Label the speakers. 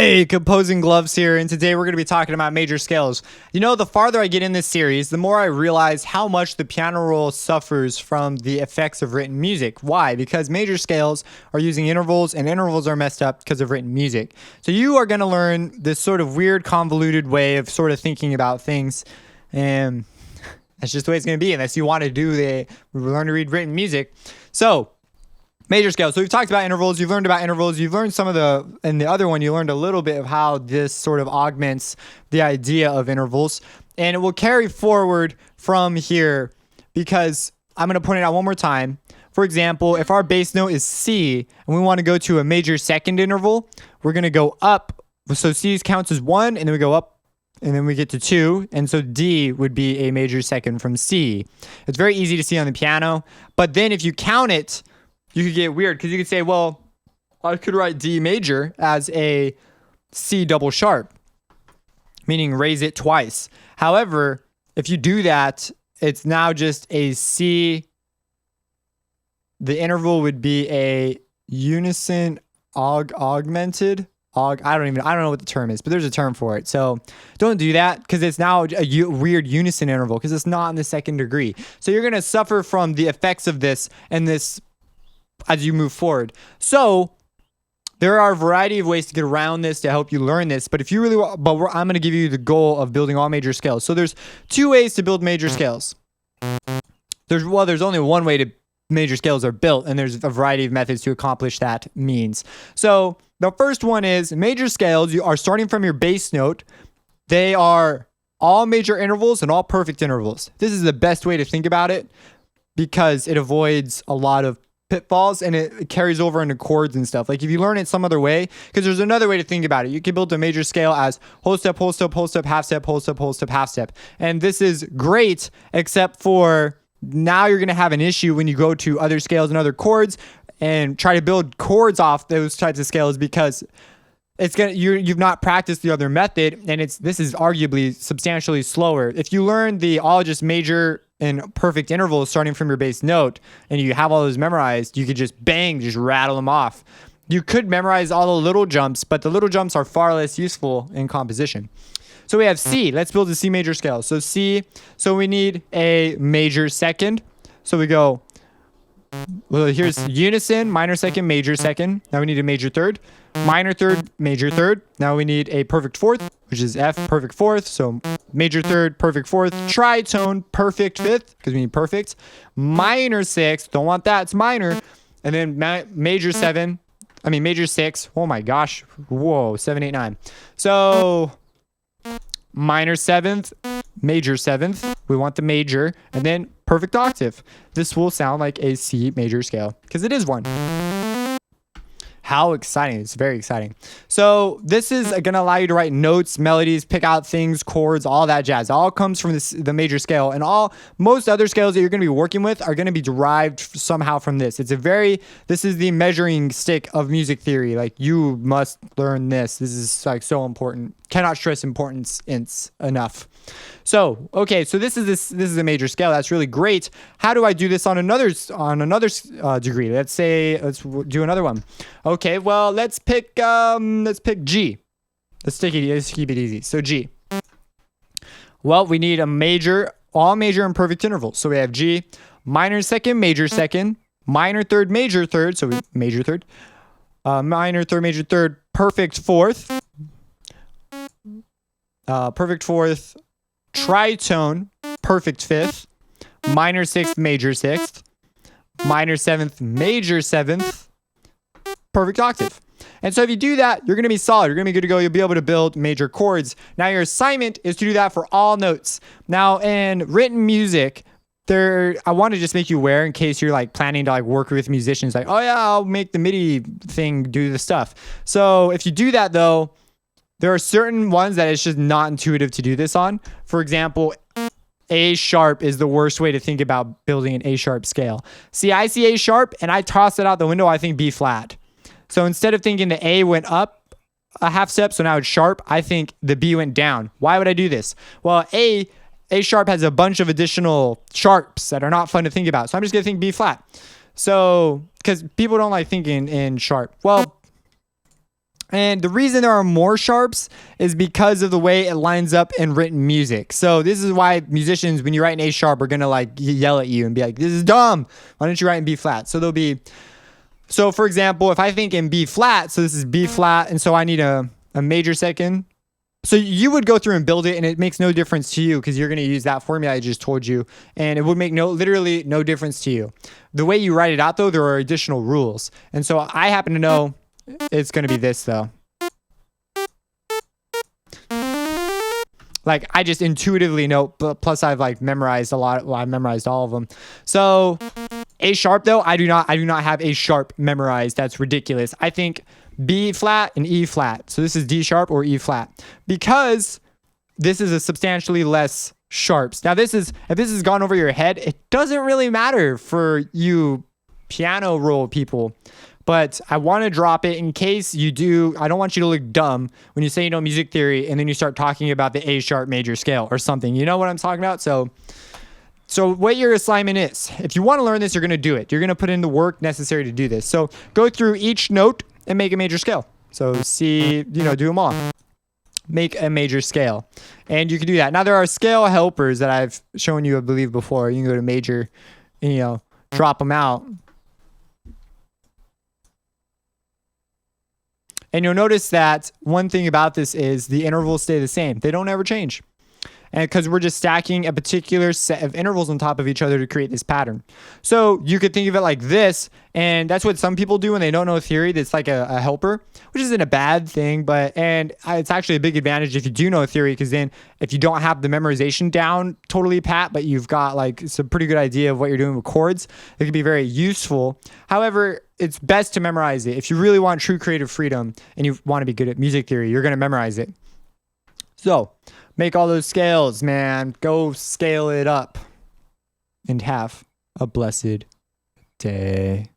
Speaker 1: Hey, composing gloves here, and today we're going to be talking about major scales. You know, the farther I get in this series, the more I realize how much the piano roll suffers from the effects of written music. Why? Because major scales are using intervals, and intervals are messed up because of written music. So you are going to learn this sort of weird, convoluted way of sort of thinking about things, and that's just the way it's going to be unless you want to learn to read written music. So major scales. So we've talked about intervals. You've learned about intervals. You've learned in the other one, you learned a little bit of how this sort of augments the idea of intervals. And it will carry forward from here because I'm going to point it out one more time. For example, if our bass note is C and we want to go to a major second interval, we're going to go up. So C counts as 1 and then we go up and then we get to 2. And so D would be a major second from C. It's very easy to see on the piano. But then if you count it, you could get weird because you could say, well, I could write D major as a C double sharp, meaning raise it twice. However, if you do that, it's now just a C. The interval would be a unison augmented. I don't know what the term is, but there's a term for it. So don't do that because it's now a weird unison interval because it's not in the second degree. So you're going to suffer from the effects of this and this as you move forward. So there are a variety of ways to get around this to help you learn this, but if you really want, I'm going to give you the goal of building all major scales. So there's two ways to build major scales. There's only one way to major scales are built, and there's a variety of methods to accomplish that means. So the first one is major scales. You are starting from your bass note. They are all major intervals and all perfect intervals. This is the best way to think about it because it avoids a lot of pitfalls and it carries over into chords and stuff. Like if you learn it some other way, because there's another way to think about it. You can build a major scale as whole step, whole step, whole step, half step, whole step, whole step, half step. And this is great, except for now you're going to have an issue when you go to other scales and other chords and try to build chords off those types of scales because you've not practiced the other method, and this is arguably substantially slower. If you learn the all just major and perfect intervals starting from your bass note and you have all those memorized, you could just rattle them off. You could memorize all the little jumps, but the little jumps are far less useful in composition. So we have C. Let's build a C major scale. So C, so we need a major second. So we go, well, here's unison, minor second, major second. Now we need a major third, minor third, major third. Now we need a perfect fourth, which is F, perfect fourth. So major third, perfect fourth, tritone, perfect fifth, because we need perfect. Minor sixth, don't want that, it's minor. And then major six. Oh my gosh. Whoa, 7, 8, 9. So minor seventh, major seventh. We want the major, and then perfect octave. This will sound like a C major scale because it is one. How exciting. It's very exciting. So this is going to allow you to write notes, melodies, pick out things, chords, all that jazz. It all comes from the major scale, and most other scales that you're going to be working with are going to be derived somehow from this. This is the measuring stick of music theory. Like you must learn this. This is like so important. Cannot stress importance enough. So, okay, so this is a major scale. That's really great. How do I do this on another degree? Let's do another one. Okay, well, let's pick G. Let's keep it easy. So G. Well, we need all major and perfect intervals. So we have G, minor second, minor third, major third. So major third, minor third, major third, perfect fourth. Perfect fourth, tritone, perfect fifth, minor sixth, major sixth, minor seventh, major seventh, perfect octave. And so if you do that, you're going to be solid. You're going to be good to go. You'll be able to build major chords. Now your assignment is to do that for all notes. Now in written music, I want to just make you aware in case you're like planning to like work with musicians like, oh yeah, I'll make the Midi thing do the stuff. So if you do that though, there are certain ones that it's just not intuitive to do this on. For example, A sharp is the worst way to think about building an A sharp scale. See, I see A sharp and I toss it out the window. I think B flat. So instead of thinking the A went up a half step, so now it's sharp, I think the B went down. Why would I do this? Well, A sharp has a bunch of additional sharps that are not fun to think about. So I'm just going to think B flat. So, because people don't like thinking in sharp. Well, And the reason there are more sharps is because of the way it lines up in written music. So this is why musicians, when you write an A sharp, are gonna like yell at you and be like, "This is dumb. Why don't you write in B flat?" So there'll be, so for example, if I think in B flat, so this is B flat, and so I need a major second. So you would go through and build it, and it makes no difference to you because you're gonna use that formula I just told you, and it would make literally no difference to you. The way you write it out though, there are additional rules, and so I happen to know. It's going to be this though. Like I just intuitively know, plus I've like memorized a lot. Well, I memorized all of them. So A sharp though, I do not have A sharp memorized. That's ridiculous. I think B flat and E flat. So this is D sharp or E flat because this is a substantially less sharps. Now this is, if this has gone over your head, it doesn't really matter for you piano roll people. But I want to drop it in case you do. I don't want you to look dumb when you say you know music theory and then you start talking about the A sharp major scale or something. You know what I'm talking about? So what your assignment is, if you want to learn this, you're going to do it. You're going to put in the work necessary to do this. So go through each note and make a major scale. So do them all. Make a major scale. And you can do that. Now there are scale helpers that I've shown you, I believe, before. You can go to major and, drop them out. And you'll notice that one thing about this is the intervals stay the same. They don't ever change. And because we're just stacking a particular set of intervals on top of each other to create this pattern. So you could think of it like this, and that's what some people do when they don't know theory. That's like a helper, which isn't a bad thing, and it's actually a big advantage if you do know theory, because then if you don't have the memorization down totally pat, but you've got like some pretty good idea of what you're doing with chords, it can be very useful. However, it's best to memorize it. If you really want true creative freedom and you want to be good at music theory, you're going to memorize it. So make all those scales, man. Go scale it up and have a blessed day.